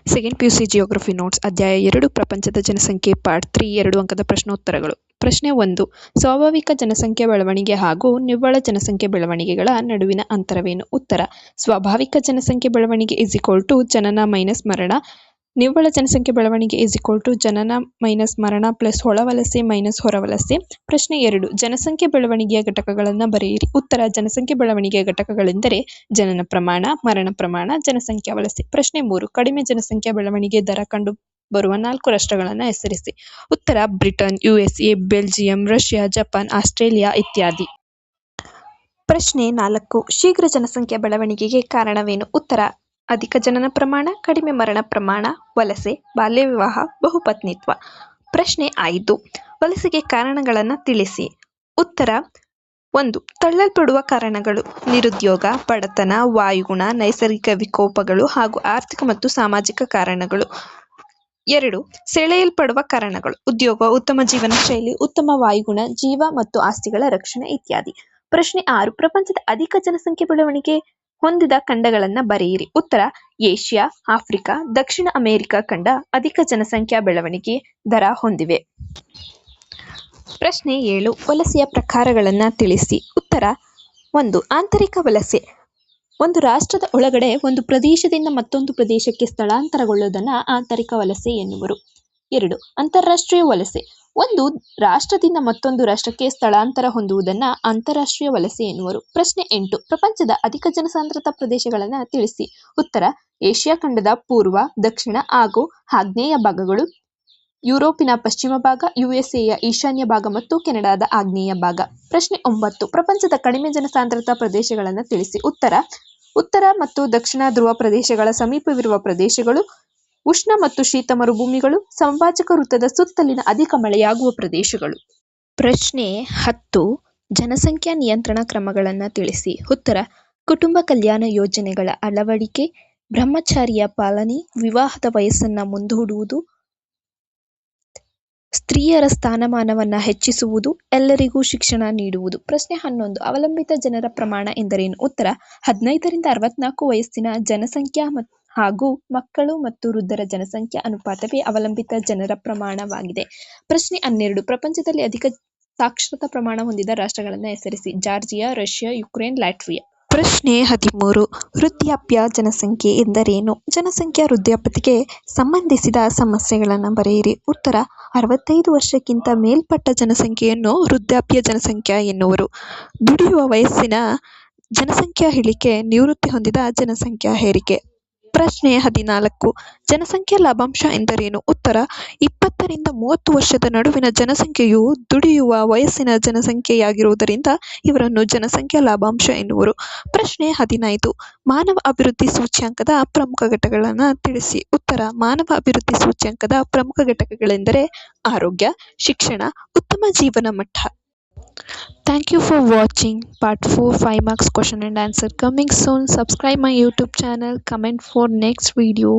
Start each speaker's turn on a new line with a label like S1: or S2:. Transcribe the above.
S1: Second PUC geography notes ಅಧ್ಯಾಯ 2 ಪ್ರಪಂಚದ ಜನಸಂಖ್ಯೆ ಪಾರ್ಟ್ 3 2 ಅಂಕದ ಪ್ರಶ್ನೋತ್ತರಗಳು. ಪ್ರಶ್ನೆ 1. ಸ್ವಾಭಾವಿಕ ಜನಸಂಖ್ಯೆ ಬೆಳವಣಿಗೆ ಹಾಗೂ ನಿವ್ವಳ ಜನಸಂಖ್ಯೆ ಬೆಳವಣಿಗೆಗಳ ನಡುವಿನ ಅಂತರವೇನು? ಉತ್ತರ: ಸ್ವಾಭಾವಿಕ ಜನಸಂಖ್ಯೆ ಬೆಳವಣಿಗೆ ಜನನ ಮೈನಸ್ ಮರಣ. ನಿವ್ವಳ ಜನಸಂಖ್ಯೆ ಬೆಳವಣಿಗೆ ಜನನ ಮೈನಸ್ ಮರಣ ಪ್ಲಸ್ ಒಳವಲಸೆ ಮೈನಸ್ ಹೊರವಲಸೆ. ಪ್ರಶ್ನೆ 2. ಜನಸಂಖ್ಯೆ ಬೆಳವಣಿಗೆಯ ಘಟಕಗಳನ್ನು ಬರೆಯಿರಿ. ಉತ್ತರ: ಜನಸಂಖ್ಯೆ ಬೆಳವಣಿಗೆಯ ಘಟಕಗಳೆಂದರೆ ಜನನ ಪ್ರಮಾಣ, ಮರಣ ಪ್ರಮಾಣ, ಜನಸಂಖ್ಯಾ ವಲಸೆ. ಪ್ರಶ್ನೆ 3. ಕಡಿಮೆ ಜನಸಂಖ್ಯಾ ಬೆಳವಣಿಗೆ ದರ ಕಂಡು ಬರುವ 4 ರಾಷ್ಟ್ರಗಳನ್ನು ಹೆಸರಿಸಿ. ಉತ್ತರ: Britain, USA, Belgium, Russia, Japan, Australia ಇತ್ಯಾದಿ. ಪ್ರಶ್ನೆ 4. ಶೀಘ್ರ ಜನಸಂಖ್ಯಾ ಬೆಳವಣಿಗೆಗೆ ಕಾರಣವೇನು? ಉತ್ತರ: ಅಧಿಕ ಜನನ ಪ್ರಮಾಣ, ಕಡಿಮೆ ಮರಣ ಪ್ರಮಾಣ, ವಲಸೆ, ಬಾಲ್ಯ ವಿವಾಹ, ಬಹುಪತ್ನಿತ್ವ. ಪ್ರಶ್ನೆ 5. ವಲಸೆಗೆ ಕಾರಣಗಳನ್ನು ತಿಳಿಸಿ. ಉತ್ತರ: 1. ತಳ್ಳಲ್ಪಡುವ ಕಾರಣಗಳು: ನಿರುದ್ಯೋಗ, ಬಡತನ, ವಾಯುಗುಣ, ನೈಸರ್ಗಿಕ ವಿಕೋಪಗಳು ಹಾಗೂ ಆರ್ಥಿಕ ಮತ್ತು ಸಾಮಾಜಿಕ ಕಾರಣಗಳು. 2. ಸೆಳೆಯಲ್ಪಡುವ ಕಾರಣಗಳು: ಉದ್ಯೋಗ, ಉತ್ತಮ ಜೀವನ ಶೈಲಿ, ಉತ್ತಮ ವಾಯುಗುಣ, ಜೀವ ಮತ್ತು ಆಸ್ತಿಗಳ ರಕ್ಷಣೆ ಇತ್ಯಾದಿ. ಪ್ರಶ್ನೆ 6. ಪ್ರಪಂಚದ ಅಧಿಕ ಜನಸಂಖ್ಯೆ ಬೆಳವಣಿಗೆ ಹೊಂದಿದ ಖಂಡಗಳನ್ನು ಬರೆಯಿರಿ. ಉತ್ತರ: ಏಷ್ಯಾ, ಆಫ್ರಿಕಾ, ದಕ್ಷಿಣ ಅಮೆರಿಕ ಖಂಡ ಅಧಿಕ ಜನಸಂಖ್ಯಾ ಬೆಳವಣಿಗೆ ದರ ಹೊಂದಿವೆ. ಪ್ರಶ್ನೆ 7. ವಲಸೆಯ ಪ್ರಕಾರಗಳನ್ನು ತಿಳಿಸಿ. ಉತ್ತರ: 1. ಆಂತರಿಕ ವಲಸೆ: ಒಂದು ರಾಷ್ಟ್ರದ ಒಳಗಡೆ ಒಂದು ಪ್ರದೇಶದಿಂದ ಮತ್ತೊಂದು ಪ್ರದೇಶಕ್ಕೆ ಸ್ಥಳಾಂತರಗೊಳ್ಳುವುದನ್ನು ಆಂತರಿಕ ವಲಸೆ ಎನ್ನುವರು. 2. ಅಂತಾರಾಷ್ಟ್ರೀಯ ವಲಸೆ: ಒಂದು ರಾಷ್ಟ್ರದಿಂದ ಮತ್ತೊಂದು ರಾಷ್ಟ್ರಕ್ಕೆ ಸ್ಥಳಾಂತರ ಹೊಂದುವುದನ್ನು ಅಂತರರಾಷ್ಟ್ರೀಯ ವಲಸೆ ಎನ್ನುವರು. ಪ್ರಶ್ನೆ 8. ಪ್ರಪಂಚದ ಅಧಿಕ ಜನಸಾಂದ್ರತಾ ಪ್ರದೇಶಗಳನ್ನು ತಿಳಿಸಿ. ಉತ್ತರ: ಏಷ್ಯಾ ಖಂಡದ ಪೂರ್ವ, ದಕ್ಷಿಣ ಹಾಗೂ ಆಗ್ನೇಯ ಭಾಗಗಳು, ಯುರೋಪಿನ ಪಶ್ಚಿಮ ಭಾಗ, USAಯ ಈಶಾನ್ಯ ಭಾಗ ಮತ್ತು ಕೆನಡಾದ ಆಗ್ನೇಯ ಭಾಗ. ಪ್ರಶ್ನೆ 9. ಪ್ರಪಂಚದ ಕಡಿಮೆ ಜನಸಾಂದ್ರತಾ ಪ್ರದೇಶಗಳನ್ನು ತಿಳಿಸಿ. ಉತ್ತರ ಮತ್ತು ದಕ್ಷಿಣ ಧ್ರುವ ಪ್ರದೇಶಗಳ ಸಮೀಪವಿರುವ ಪ್ರದೇಶಗಳು, ಉಷ್ಣ ಮತ್ತು ಶೀತ ಮರುಭೂಮಿಗಳು, ಸಮಭಾಜಕ ವೃತ್ತದ ಸುತ್ತಲಿನ ಅಧಿಕ ಮಳೆಯಾಗುವ ಪ್ರದೇಶಗಳು. ಪ್ರಶ್ನೆ 10. ಜನಸಂಖ್ಯಾ ನಿಯಂತ್ರಣ ಕ್ರಮಗಳನ್ನು ತಿಳಿಸಿ. ಉತ್ತರ: ಕುಟುಂಬ ಕಲ್ಯಾಣ ಯೋಜನೆಗಳ ಅಳವಡಿಕೆ, ಬ್ರಹ್ಮಚರ್ಯ ಪಾಲನೆ, ವಿವಾಹದ ವಯಸ್ಸನ್ನು ಮುಂದೂಡುವುದು, ಸ್ತ್ರೀಯರ ಸ್ಥಾನಮಾನವನ್ನು ಹೆಚ್ಚಿಸುವುದು, ಎಲ್ಲರಿಗೂ ಶಿಕ್ಷಣ ನೀಡುವುದು. ಪ್ರಶ್ನೆ 11. ಅವಲಂಬಿತ ಜನರ ಪ್ರಮಾಣ ಎಂದರೇನು? ಉತ್ತರ: 15 ರಿಂದ 64 ವಯಸ್ಸಿನ ಜನಸಂಖ್ಯಾ ಹಾಗೂ ಮಕ್ಕಳು ಮತ್ತು ವೃದ್ಧರ ಜನಸಂಖ್ಯಾ ಅನುಪಾತವೇ ಅವಲಂಬಿತ ಜನರ ಪ್ರಮಾಣವಾಗಿದೆ. ಪ್ರಶ್ನೆ 12. ಪ್ರಪಂಚದಲ್ಲಿ ಅಧಿಕ ಸಾಕ್ಷರತಾ ಪ್ರಮಾಣ ಹೊಂದಿದ ರಾಷ್ಟ್ರಗಳನ್ನು ಹೆಸರಿಸಿ. Georgia, Russia, Ukraine, Latvia. ಪ್ರಶ್ನೆ 13. ವೃದ್ಧಾಪ್ಯ ಜನಸಂಖ್ಯೆ ಎಂದರೇನು? ಜನಸಂಖ್ಯಾ ವೃದ್ಧಾಪ್ಯತೆಗೆ ಸಂಬಂಧಿಸಿದ ಸಮಸ್ಯೆಗಳನ್ನು ಬರೆಯಿರಿ. ಉತ್ತರ: 65 ವರ್ಷಕ್ಕಿಂತ ಮೇಲ್ಪಟ್ಟ ಜನಸಂಖ್ಯೆಯನ್ನು ವೃದ್ಧಾಪ್ಯ ಜನಸಂಖ್ಯಾ ಎನ್ನುವರು. ದುಡಿಯುವ ವಯಸ್ಸಿನ ಜನಸಂಖ್ಯಾ ಇಳಿಕೆ, ನಿವೃತ್ತಿ ಹೊಂದಿದ ಜನಸಂಖ್ಯಾ ಏರಿಕೆ. ಪ್ರಶ್ನೆ 14. ಜನಸಂಖ್ಯಾ ಲಾಭಾಂಶ ಎಂದರೇನು? ಉತ್ತರ: 20 ರಿಂದ 30 ವರ್ಷದ ನಡುವಿನ ಜನಸಂಖ್ಯೆಯು ದುಡಿಯುವ ವಯಸ್ಸಿನ ಜನಸಂಖ್ಯೆಯಾಗಿರುವುದರಿಂದ ಇವರನ್ನು ಜನಸಂಖ್ಯಾ ಲಾಭಾಂಶ ಎನ್ನುವರು. ಪ್ರಶ್ನೆ 15. ಮಾನವ ಅಭಿವೃದ್ಧಿ ಸೂಚ್ಯಂಕದ ಪ್ರಮುಖ ಘಟಕಗಳನ್ನು ತಿಳಿಸಿ. ಉತ್ತರ: ಮಾನವ ಅಭಿವೃದ್ಧಿ ಸೂಚ್ಯಂಕದ ಪ್ರಮುಖ ಘಟಕಗಳೆಂದರೆ ಆರೋಗ್ಯ, ಶಿಕ್ಷಣ, ಉತ್ತಮ ಜೀವನ ಮಟ್ಟ. Thank you for watching part 4 5 marks question and answer coming soon. Subscribe my YouTube channel, comment for next video.